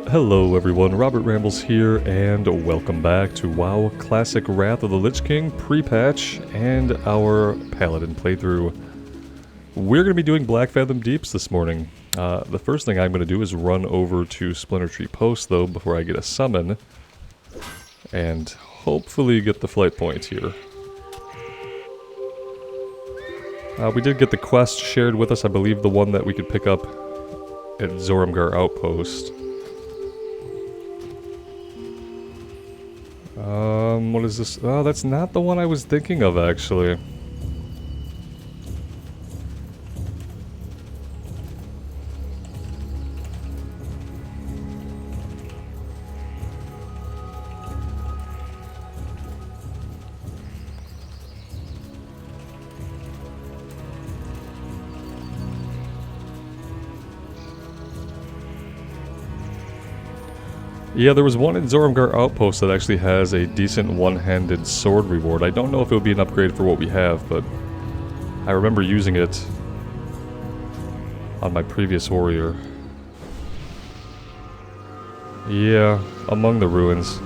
Hello everyone, Robert Rambles here, and welcome back to WoW Classic Wrath of the Lich King pre-patch and our Paladin playthrough. We're going to be doing Blackfathom Deeps this morning. The first thing I'm going to do is run over to Splinter Tree Post though before I get a summon, and hopefully get the flight point here. We did get the quest shared with us, I believe the one that we could pick up at Zoramgar Outpost. What is this? Oh, that's not the one I was thinking of, actually. Yeah, there was one in Zoramgar Outpost that actually has a decent one-handed sword reward. I don't know if it would be an upgrade for what we have, but I remember using it on my previous warrior. Yeah, among the ruins.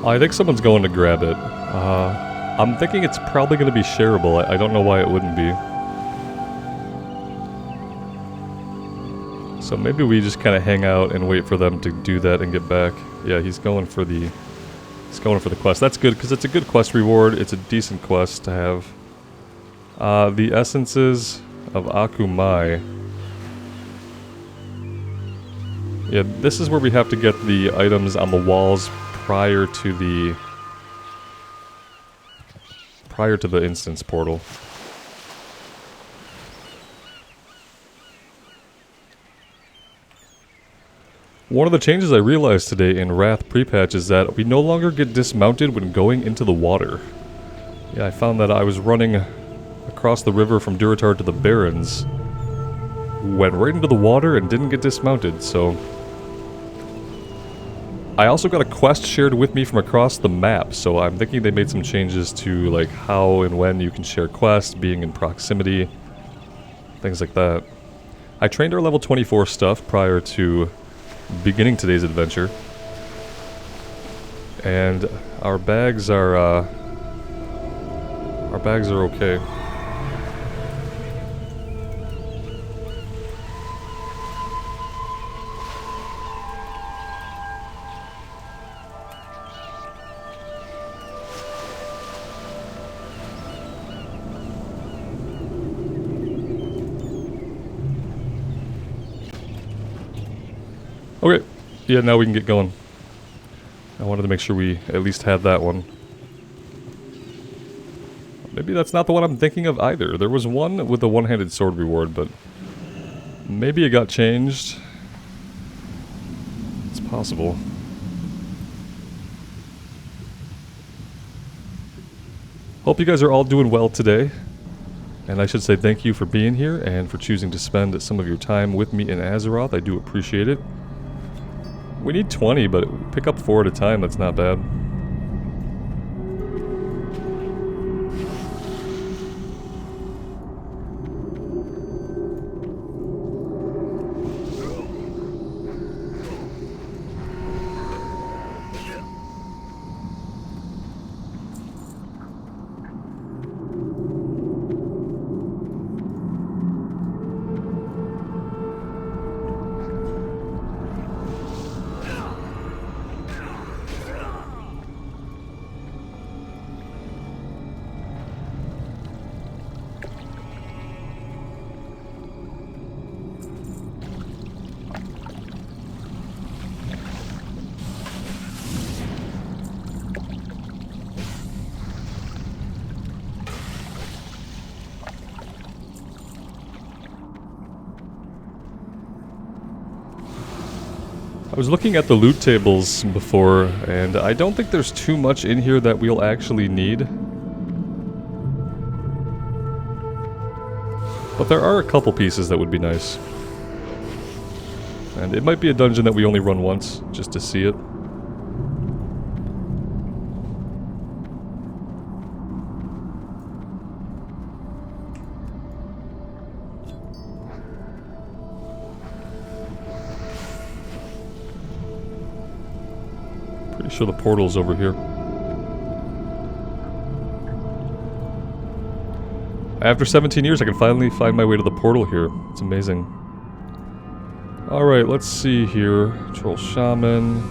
I think someone's going to grab it. I'm thinking it's probably going to be shareable. I don't know why it wouldn't be. So maybe we just kind of hang out and wait for them to do that and get back. Yeah, he's going for the quest. That's good because it's a good quest reward. It's a decent quest to have. The essences of Akumai. Yeah, this is where we have to get the items on the walls prior to the instance portal. One of the changes I realized today in Wrath pre-patch is that we no longer get dismounted when going into the water. Yeah, I found that I was running across the river from Durotar to the Barrens, went right into the water and didn't get dismounted, so... I also got a quest shared with me from across the map, so I'm thinking they made some changes to like how and when you can share quests, being in proximity, things like that. I trained our level 24 stuff prior to beginning today's adventure, and our bags are okay. Okay, yeah, now we can get going. I wanted to make sure we at least had that one. Maybe that's not the one I'm thinking of either. There was one with a one-handed sword reward, but maybe it got changed. It's possible. Hope you guys are all doing well today. And I should say thank you for being here and for choosing to spend some of your time with me in Azeroth. I do appreciate it. We need 20, but pick up 4 at a time, that's not bad. I was looking at the loot tables before, and I don't think there's too much in here that we'll actually need. But there are a couple pieces that would be nice. And it might be a dungeon that we only run once, just to see it. Pretty sure the portal's over here. After 17 years, I can finally find my way to the portal here. It's amazing. Alright, let's see here. Troll Shaman.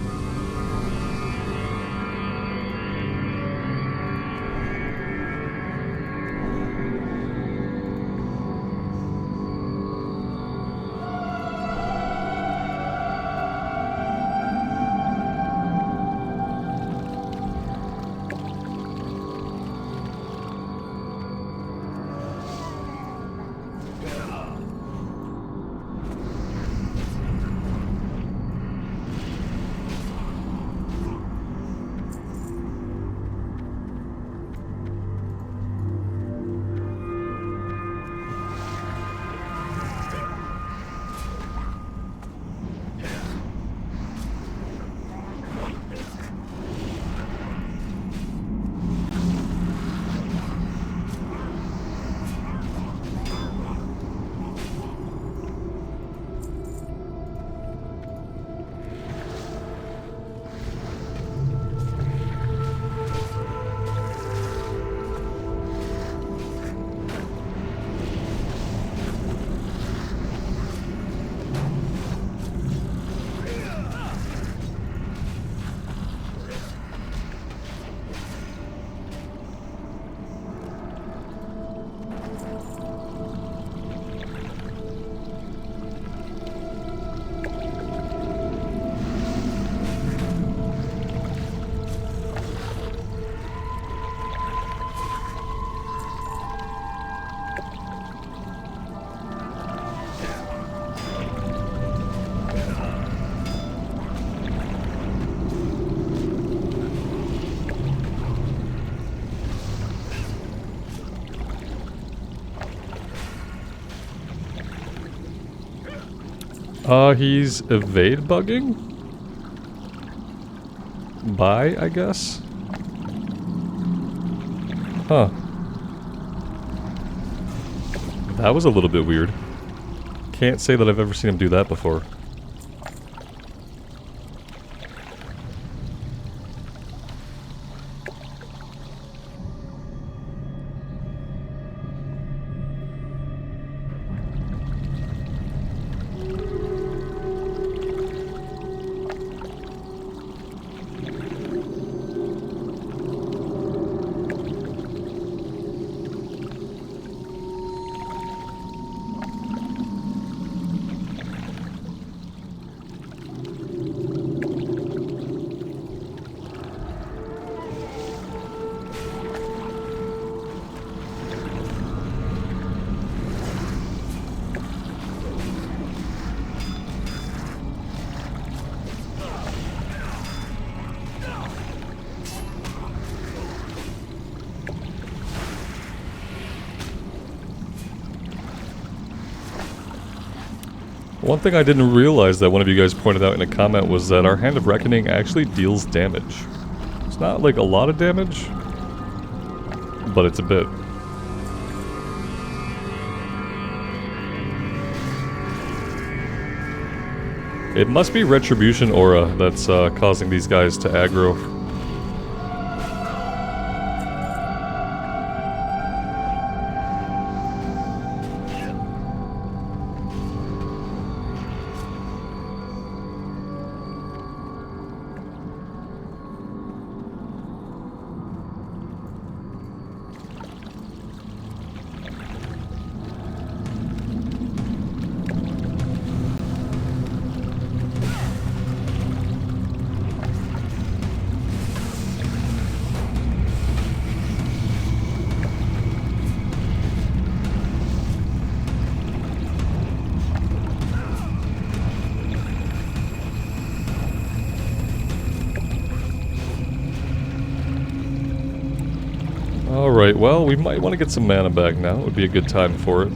He's evade bugging? Bye, I guess? Huh. That was a little bit weird. Can't say that I've ever seen him do that before. One thing I didn't realize that one of you guys pointed out in a comment was that our Hand of Reckoning actually deals damage. It's not like a lot of damage, but it's a bit. It must be Retribution Aura that's causing these guys to aggro. Alright, well, we might want to get some mana back now. It would be a good time for it.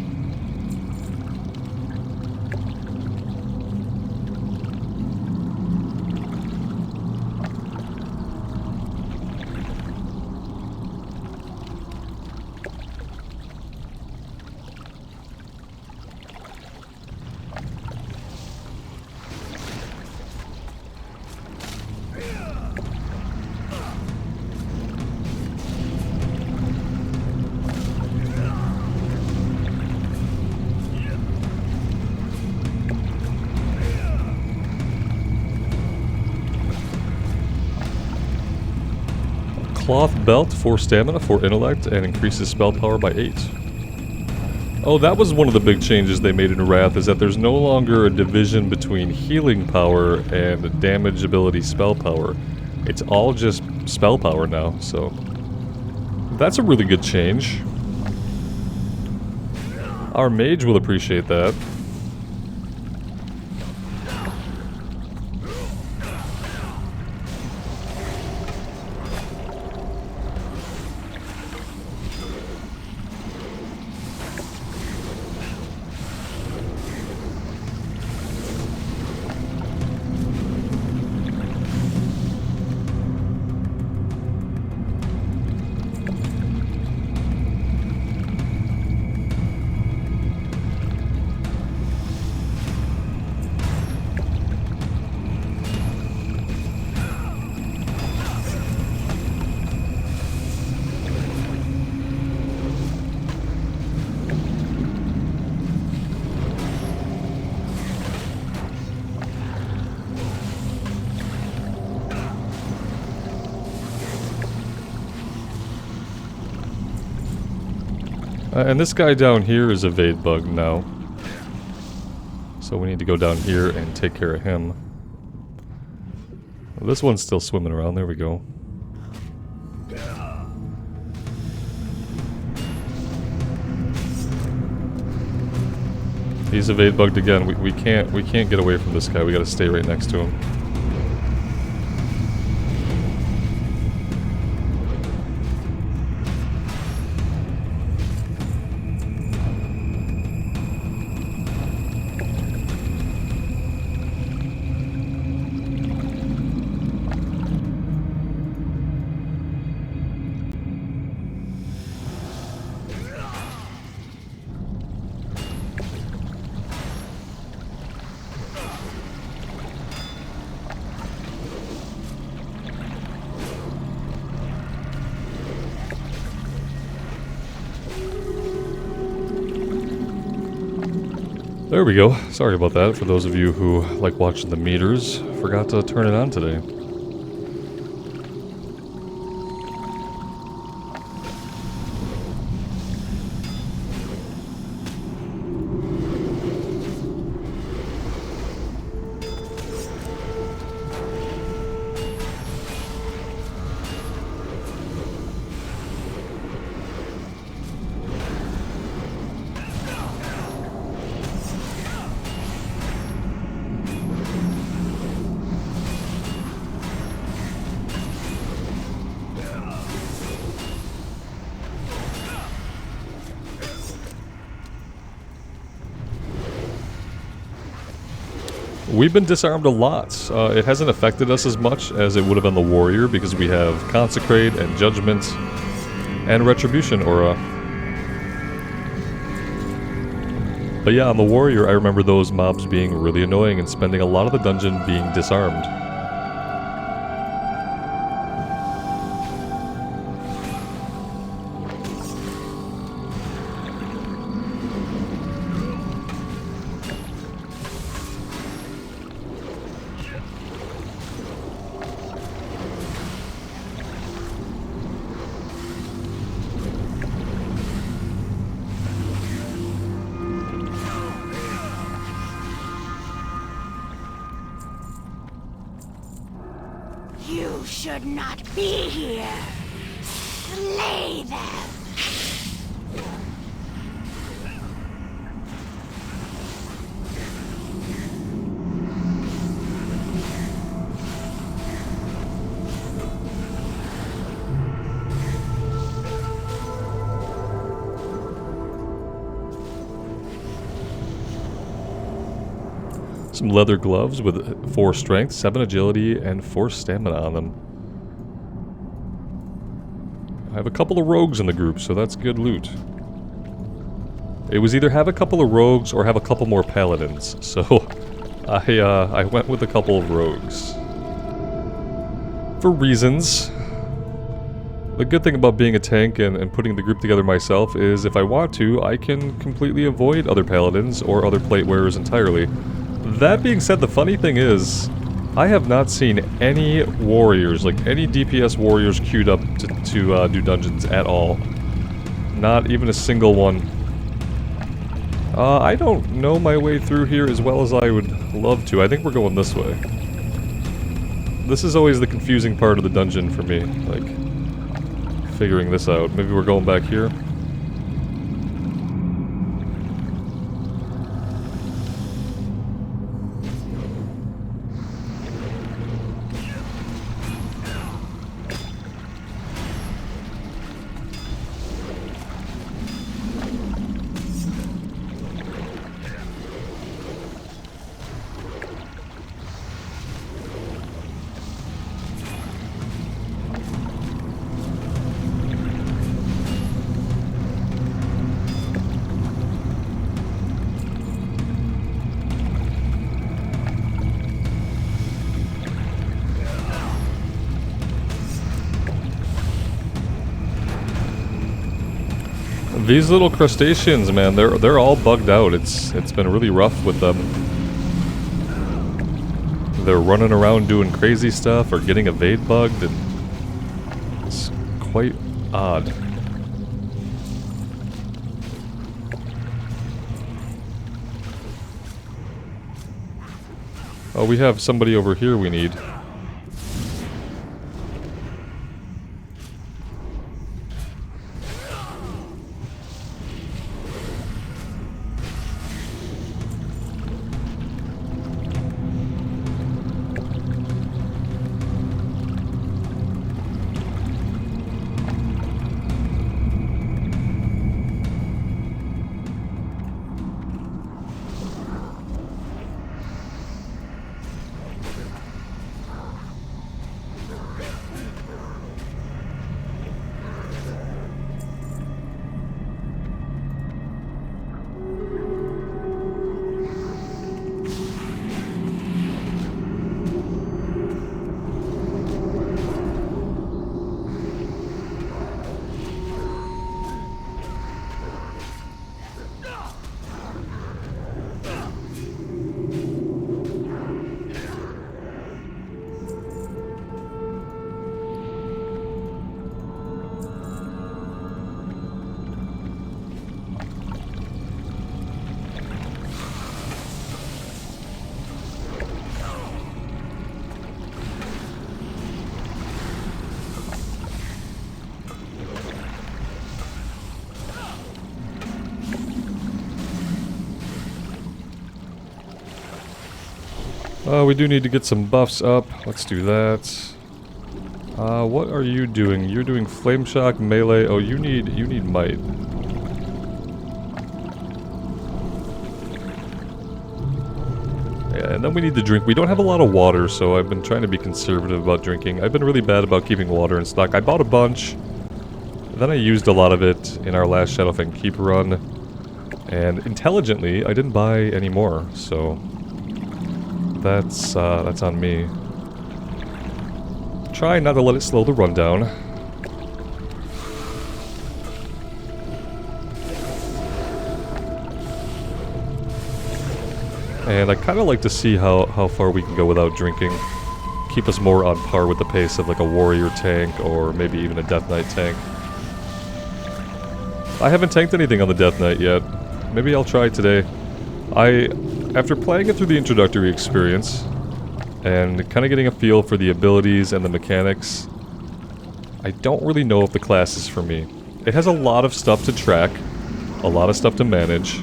cloth belt for stamina, for intellect, and increases spell power by 8. Oh, that was one of the big changes they made in Wrath, is that there's no longer a division between healing power and damage ability spell power. It's all just spell power now, so that's a really good change. Our mage will appreciate that. And this guy down here is evade bug now. So we need to go down here and take care of him. Well, this one's still swimming around. There we go. He's evade bugged again. We can't get away from this guy. We gotta stay right next to him. There we go. Sorry about that for those of you who like watching the meters. Forgot to turn it on today. We've been disarmed a lot. It hasn't affected us as much as it would have on the Warrior because we have Consecrate and Judgment and Retribution Aura. But yeah, on the Warrior I remember those mobs being really annoying and spending a lot of the dungeon being disarmed. You should not be here. Slay them. Some leather gloves with 4 strength, 7 agility, and 4 stamina on them. I have a couple of rogues in the group, so that's good loot. It was either have a couple of rogues or have a couple more paladins, so I went with a couple of rogues. For reasons. The good thing about being a tank and putting the group together myself is if I want to, I can completely avoid other paladins or other plate wearers entirely. That being said, the funny thing is, I have not seen any warriors, like any DPS warriors queued up to do dungeons at all. Not even a single one. I don't know my way through here as well as I would love to. I think we're going this way. This is always the confusing part of the dungeon for me, like, figuring this out. Maybe we're going back here? These little crustaceans, man, they're all bugged out. It's been really rough with them. They're running around doing crazy stuff or getting evade bugged, and it's quite odd. Oh, we have somebody over here we need. We do need to get some buffs up. Let's do that. What are you doing? You're doing flame shock, melee. Oh, you need might. Yeah, and then we need to drink. We don't have a lot of water, so I've been trying to be conservative about drinking. I've been really bad about keeping water in stock. I bought a bunch, then I used a lot of it in our last Shadowfang Keep run, and intelligently, I didn't buy any more, so that's on me. Try not to let it slow the run down. And I kind of like to see how far we can go without drinking. Keep us more on par with the pace of like a warrior tank or maybe even a Death Knight tank. I haven't tanked anything on the Death Knight yet. Maybe I'll try today. After playing it through the introductory experience, and kind of getting a feel for the abilities and the mechanics, I don't really know if the class is for me. It has a lot of stuff to track, a lot of stuff to manage,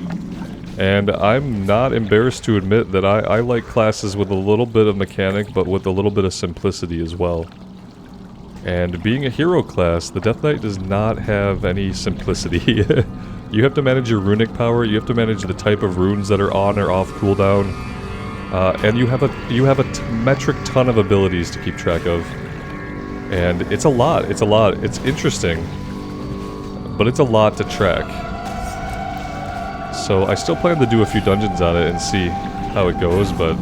and I'm not embarrassed to admit that I like classes with a little bit of mechanic, but with a little bit of simplicity as well. And being a hero class, the Death Knight does not have any simplicity. You have to manage your runic power, you have to manage the type of runes that are on or off cooldown, and you have a metric ton of abilities to keep track of. And it's a lot, it's interesting, but it's a lot to track. So I still plan to do a few dungeons on it and see how it goes, but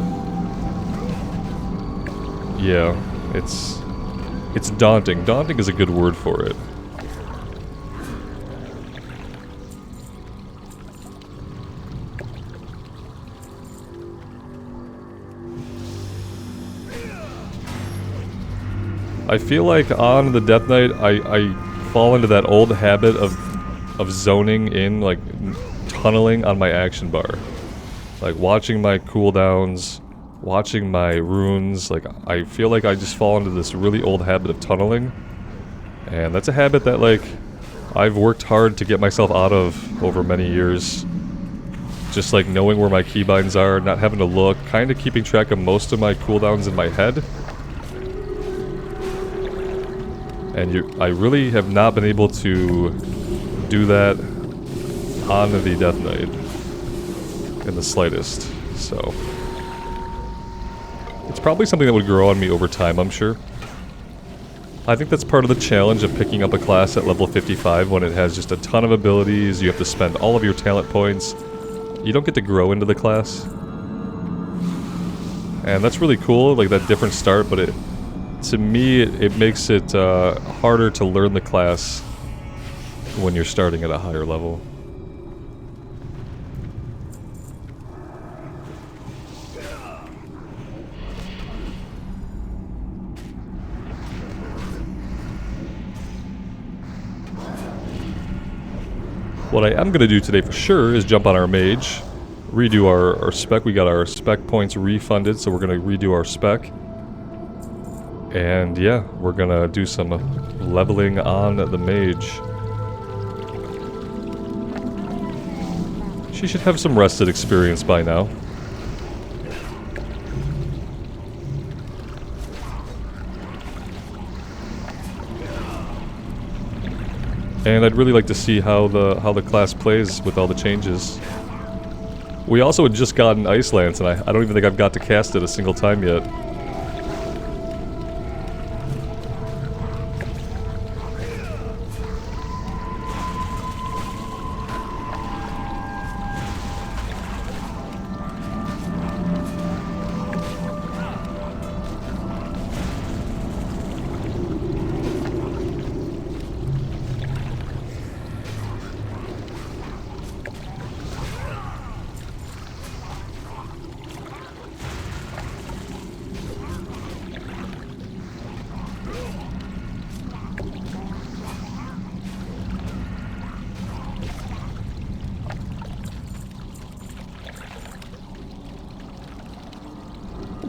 yeah, it's daunting. Daunting is a good word for it. I feel like on the Death Knight, I fall into that old habit of zoning in, like tunneling on my action bar. Like watching my cooldowns, watching my runes, like I feel like I just fall into this really old habit of tunneling. And that's a habit that like I've worked hard to get myself out of over many years. Just like knowing where my keybinds are, not having to look, kind of keeping track of most of my cooldowns in my head. And I really have not been able to do that on the Death Knight in the slightest, so it's probably something that would grow on me over time, I'm sure. I think that's part of the challenge of picking up a class at level 55 when it has just a ton of abilities, you have to spend all of your talent points. You don't get to grow into the class. And that's really cool, like that different start, but to me, it makes it harder to learn the class when you're starting at a higher level. What I am going to do today for sure is jump on our mage, redo our spec. We got our spec points refunded, so we're going to redo our spec. And yeah, we're going to do some leveling on the mage. She should have some rested experience by now. And I'd really like to see how the class plays with all the changes. We also had just gotten Ice Lance, and I don't even think I've got to cast it a single time yet.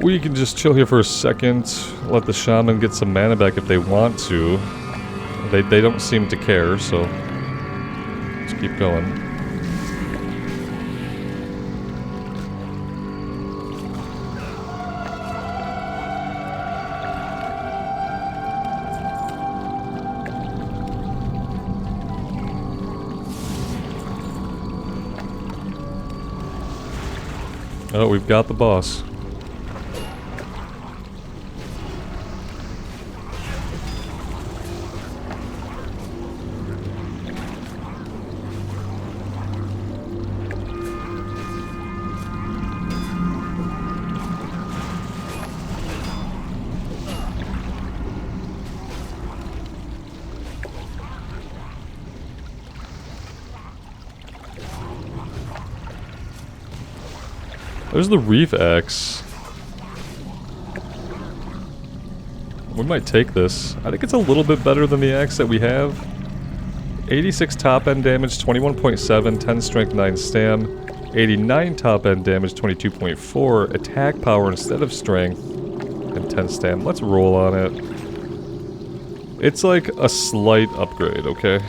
We can just chill here for a second, let the shaman get some mana back if they want to. They don't seem to care, so let's keep going. Oh, we've got the boss. There's the Reef Axe. We might take this. I think it's a little bit better than the axe that we have. 86 top end damage, 21.7, 10 strength, 9 stam. 89 top end damage, 22.4, attack power instead of strength, and 10 stam. Let's roll on it. It's like a slight upgrade, okay?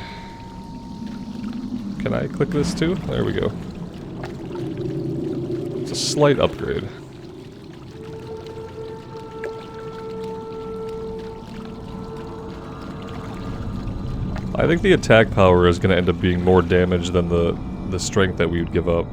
Can I click this too? There we go. It's a slight upgrade. I think the attack power is going to end up being more damage than the strength that we would give up.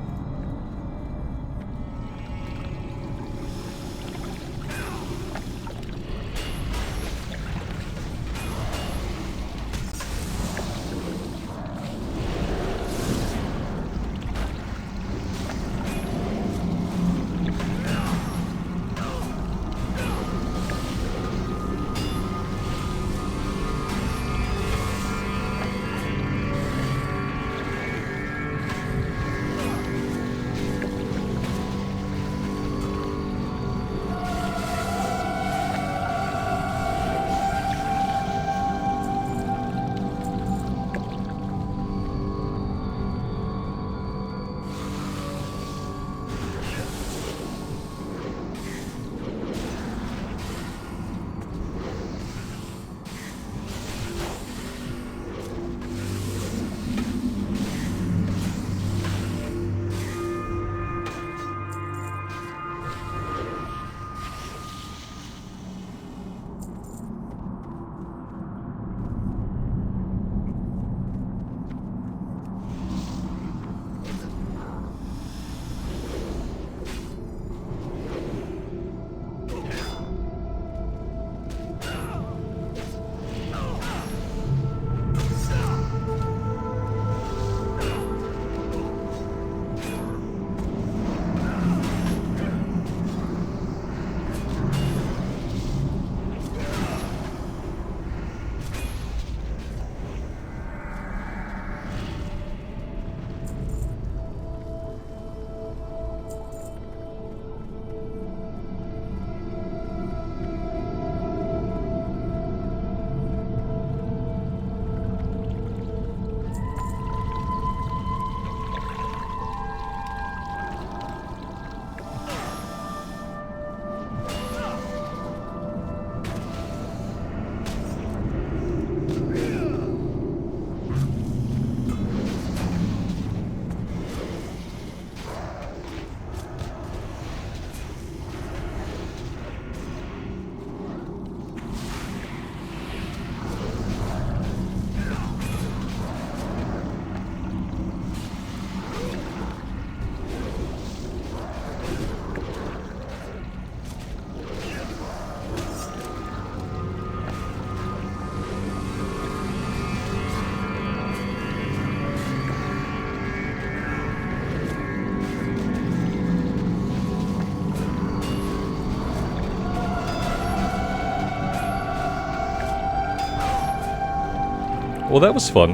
Well, that was fun.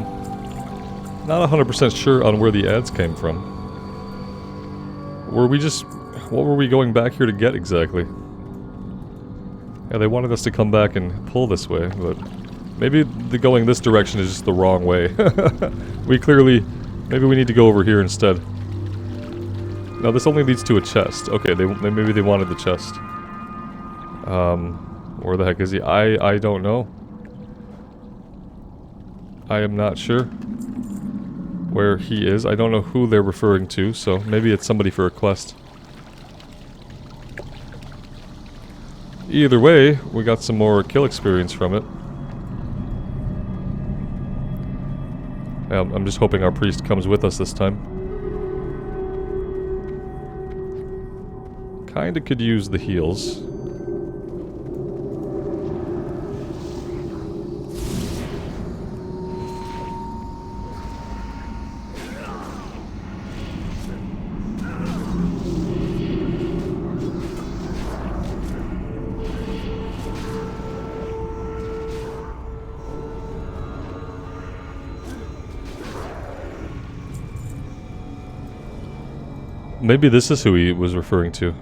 Not 100% sure on where the ads came from. Were we just... What were we going back here to get exactly? Yeah, they wanted us to come back and pull this way, but... Maybe the going this direction is just the wrong way. We clearly... Maybe we need to go over here instead. No, this only leads to a chest. Okay, maybe they wanted the chest. Where the heck is he? I don't know. I am not sure where he is. I don't know who they're referring to, so maybe it's somebody for a quest. Either way, we got some more kill experience from it. I'm just hoping our priest comes with us this time. Kinda could use the heals. Maybe this is who he was referring to.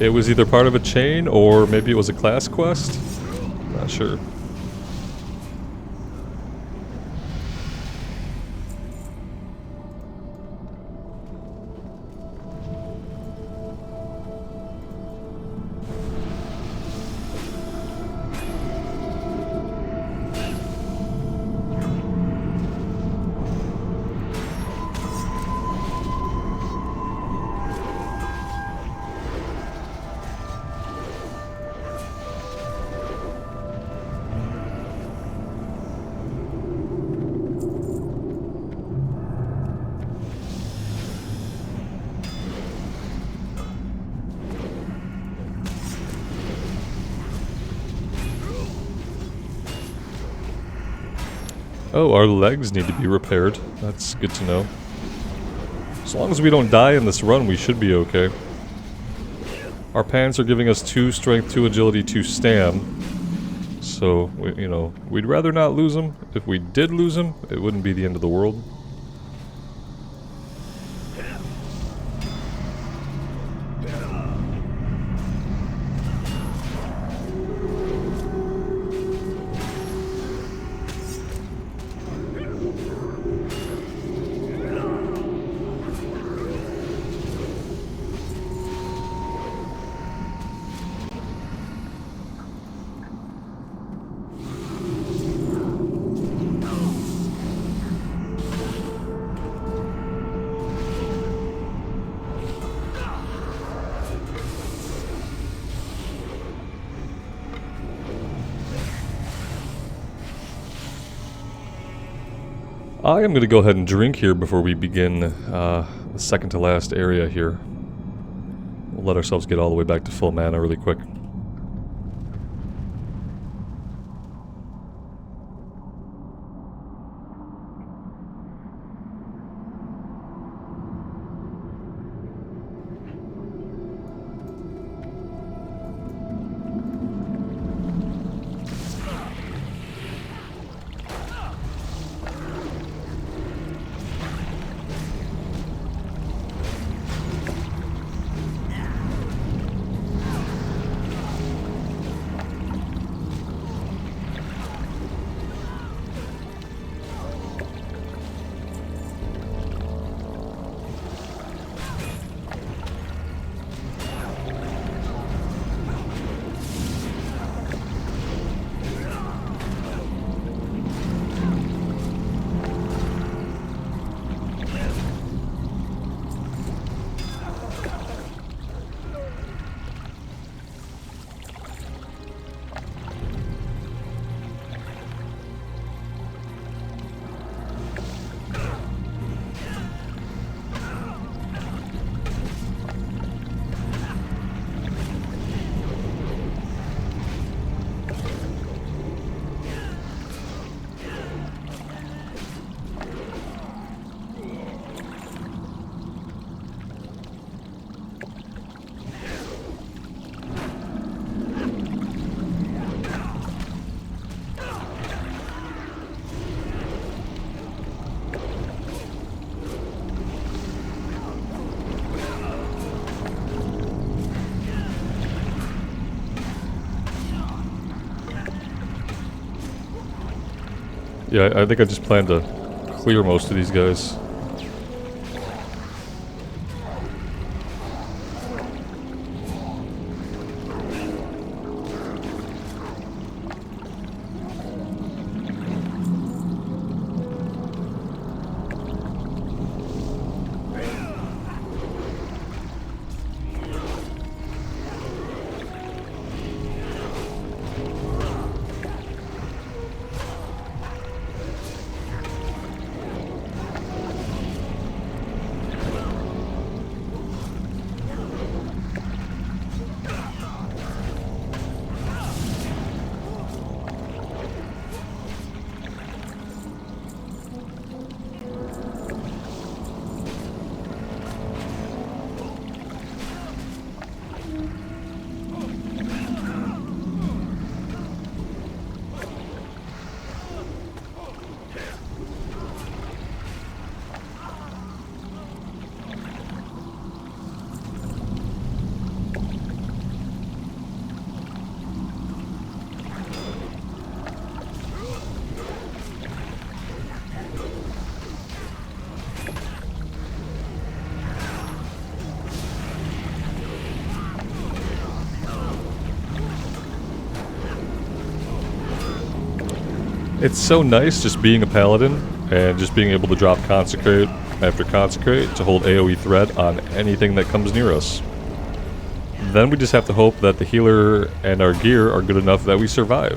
It was either part of a chain, or maybe it was a class quest? Not sure. Oh, our legs need to be repaired. That's good to know. As long as we don't die in this run, we should be okay. Our pants are giving us 2 strength, 2 agility, 2 stam. So, you know, we'd rather not lose them. If we did lose them, it wouldn't be the end of the world. I am going to go ahead and drink here before we begin the second to last area here. We'll let ourselves get all the way back to full mana really quick. Yeah, I think I just plan to clear most of these guys. It's so nice just being a paladin and just being able to drop consecrate after consecrate to hold AoE threat on anything that comes near us. Then we just have to hope that the healer and our gear are good enough that we survive.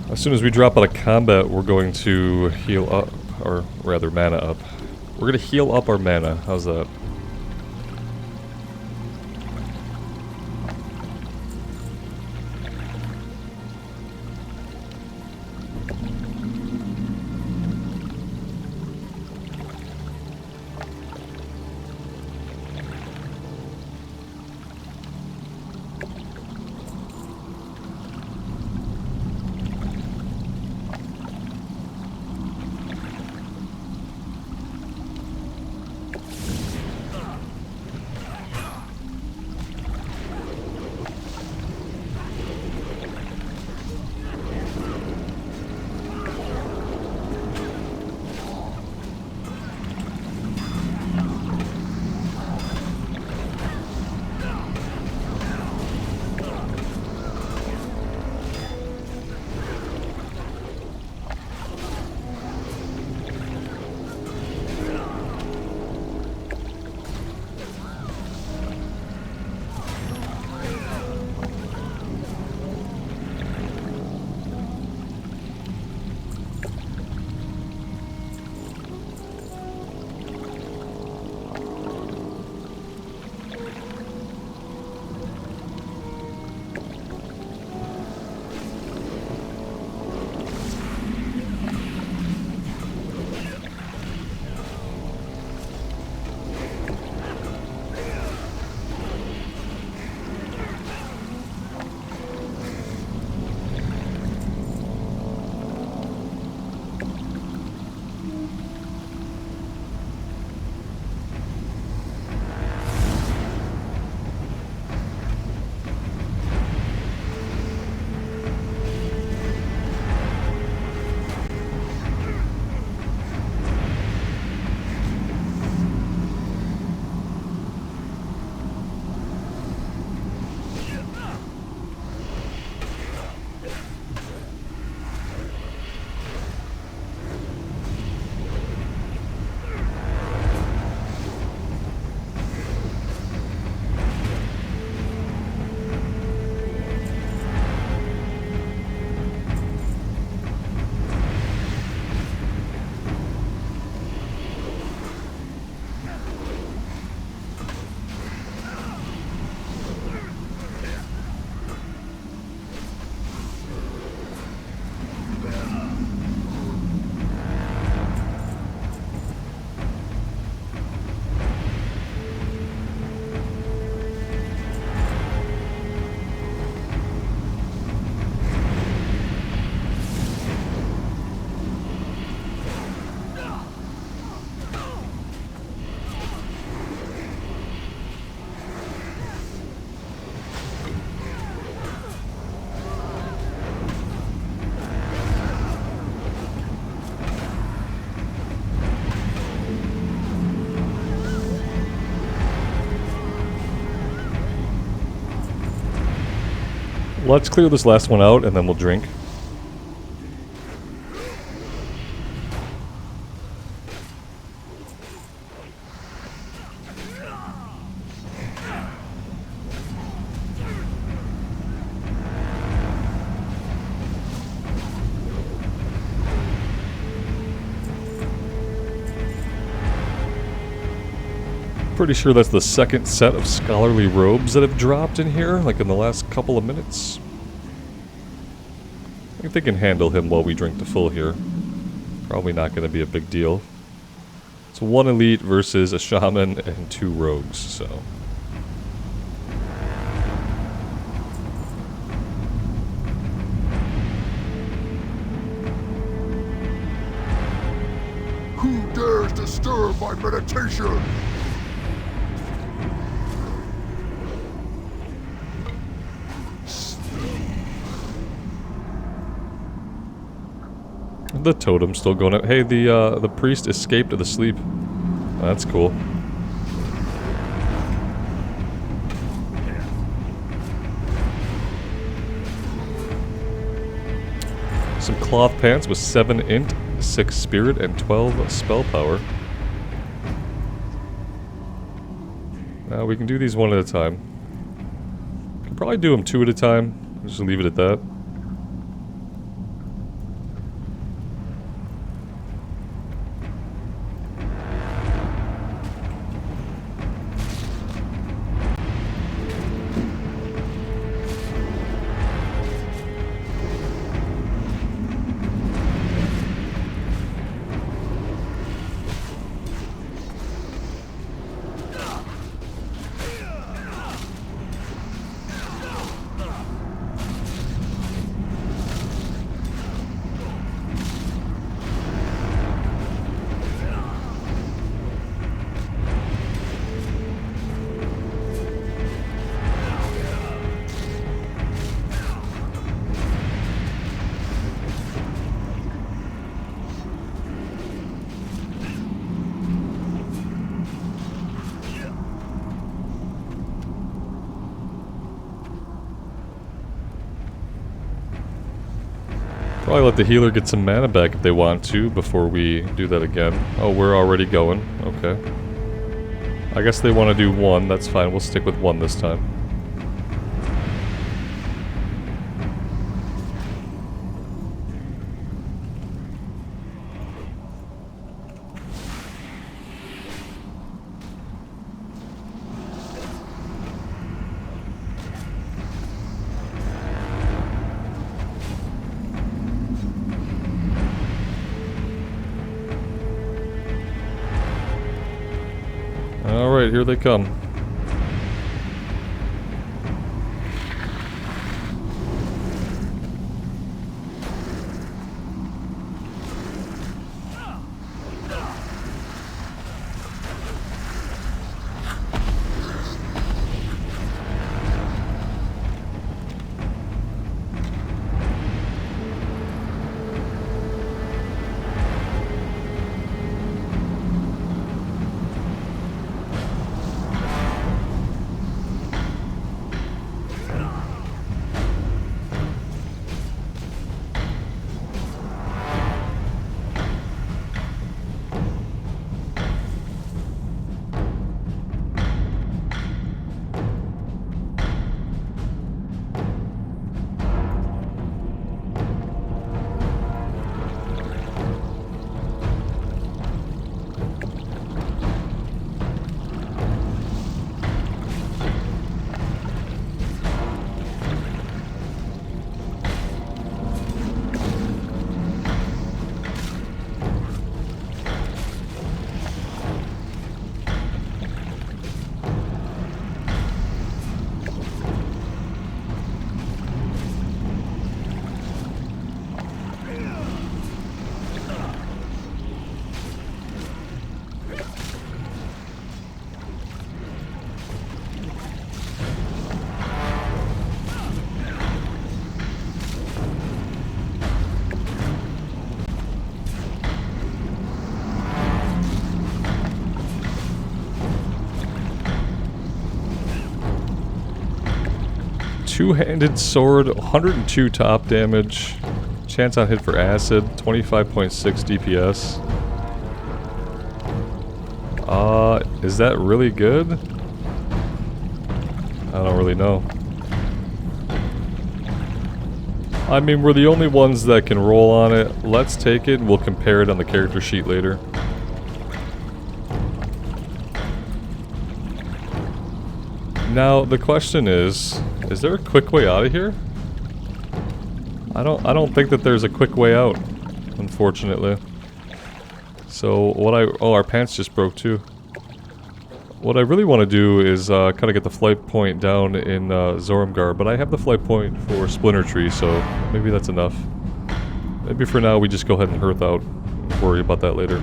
As soon as we drop out of combat, we're going to heal up, or rather mana up. We're going to heal up our mana. How's that? Let's clear this last one out and then we'll drink. Pretty sure that's the second set of scholarly robes that have dropped in here, like in the last couple of minutes. I think they can handle him while we drink the full here. Probably not going to be a big deal. It's 1 elite versus a shaman and 2 rogues, so... Who dares disturb my meditation? The totem's still going up. Hey, the priest escaped the sleep. That's cool. Some cloth pants with 7 int, 6 spirit, and 12 spell power. Now we can do these one at a time. Can probably do them 2 at a time. Just leave it at that. Probably let the healer get some mana back if they want to before we do that again. Oh, we're already going. Okay. I guess they want to do 1. That's fine. We'll stick with 1 this time. Alright, here they come. Two-handed sword, 102 top damage. Chance on hit for acid, 25.6 DPS. Is that really good? I don't really know. I mean, we're the only ones that can roll on it. Let's take it and we'll compare it on the character sheet later. Now, the question is there a quick way out of here? I don't think that there's a quick way out, unfortunately. So, oh, our pants just broke too. What I really want to do is kind of get the flight point down in Zormgar, but I have the flight point for Splinter Tree, so maybe that's enough. Maybe for now we just go ahead and hearth out. Worry about that later.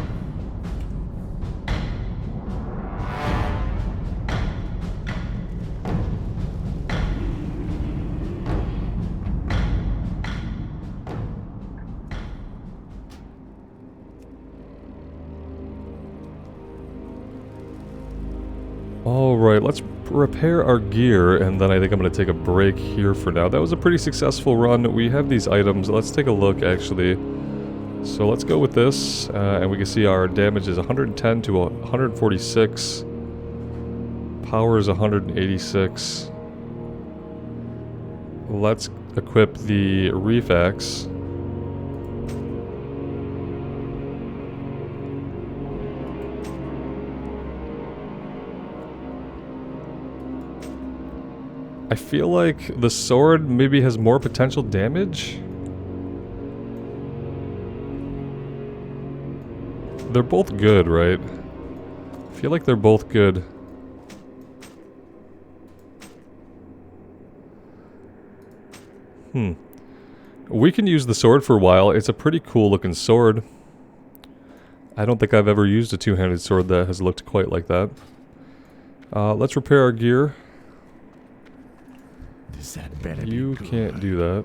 Alright, let's repair our gear, and then I think I'm going to take a break here for now. That was a pretty successful run. We have these items. Let's take a look, actually. So let's go with this, and we can see our damage is 110 to 146. Power is 186. Let's equip the Reef Axe. I feel like the sword maybe has more potential damage. They're both good, right? I feel like they're both good. We can use the sword for a while. It's a pretty cool looking sword. I don't think I've ever used a two-handed sword that has looked quite like that. Let's repair our gear. You can't do that.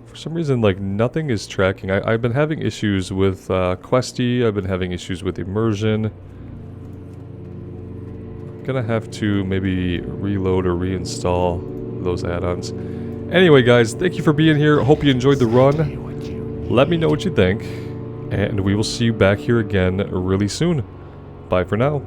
For some reason, like, nothing is tracking. I've been having issues with Questy. I've been having issues with Immersion. I'm gonna have to maybe reload or reinstall those add-ons. Anyway, guys, thank you for being here. Hope you enjoyed the run. Let me know what you think, and we will see you back here again really soon. Bye for now.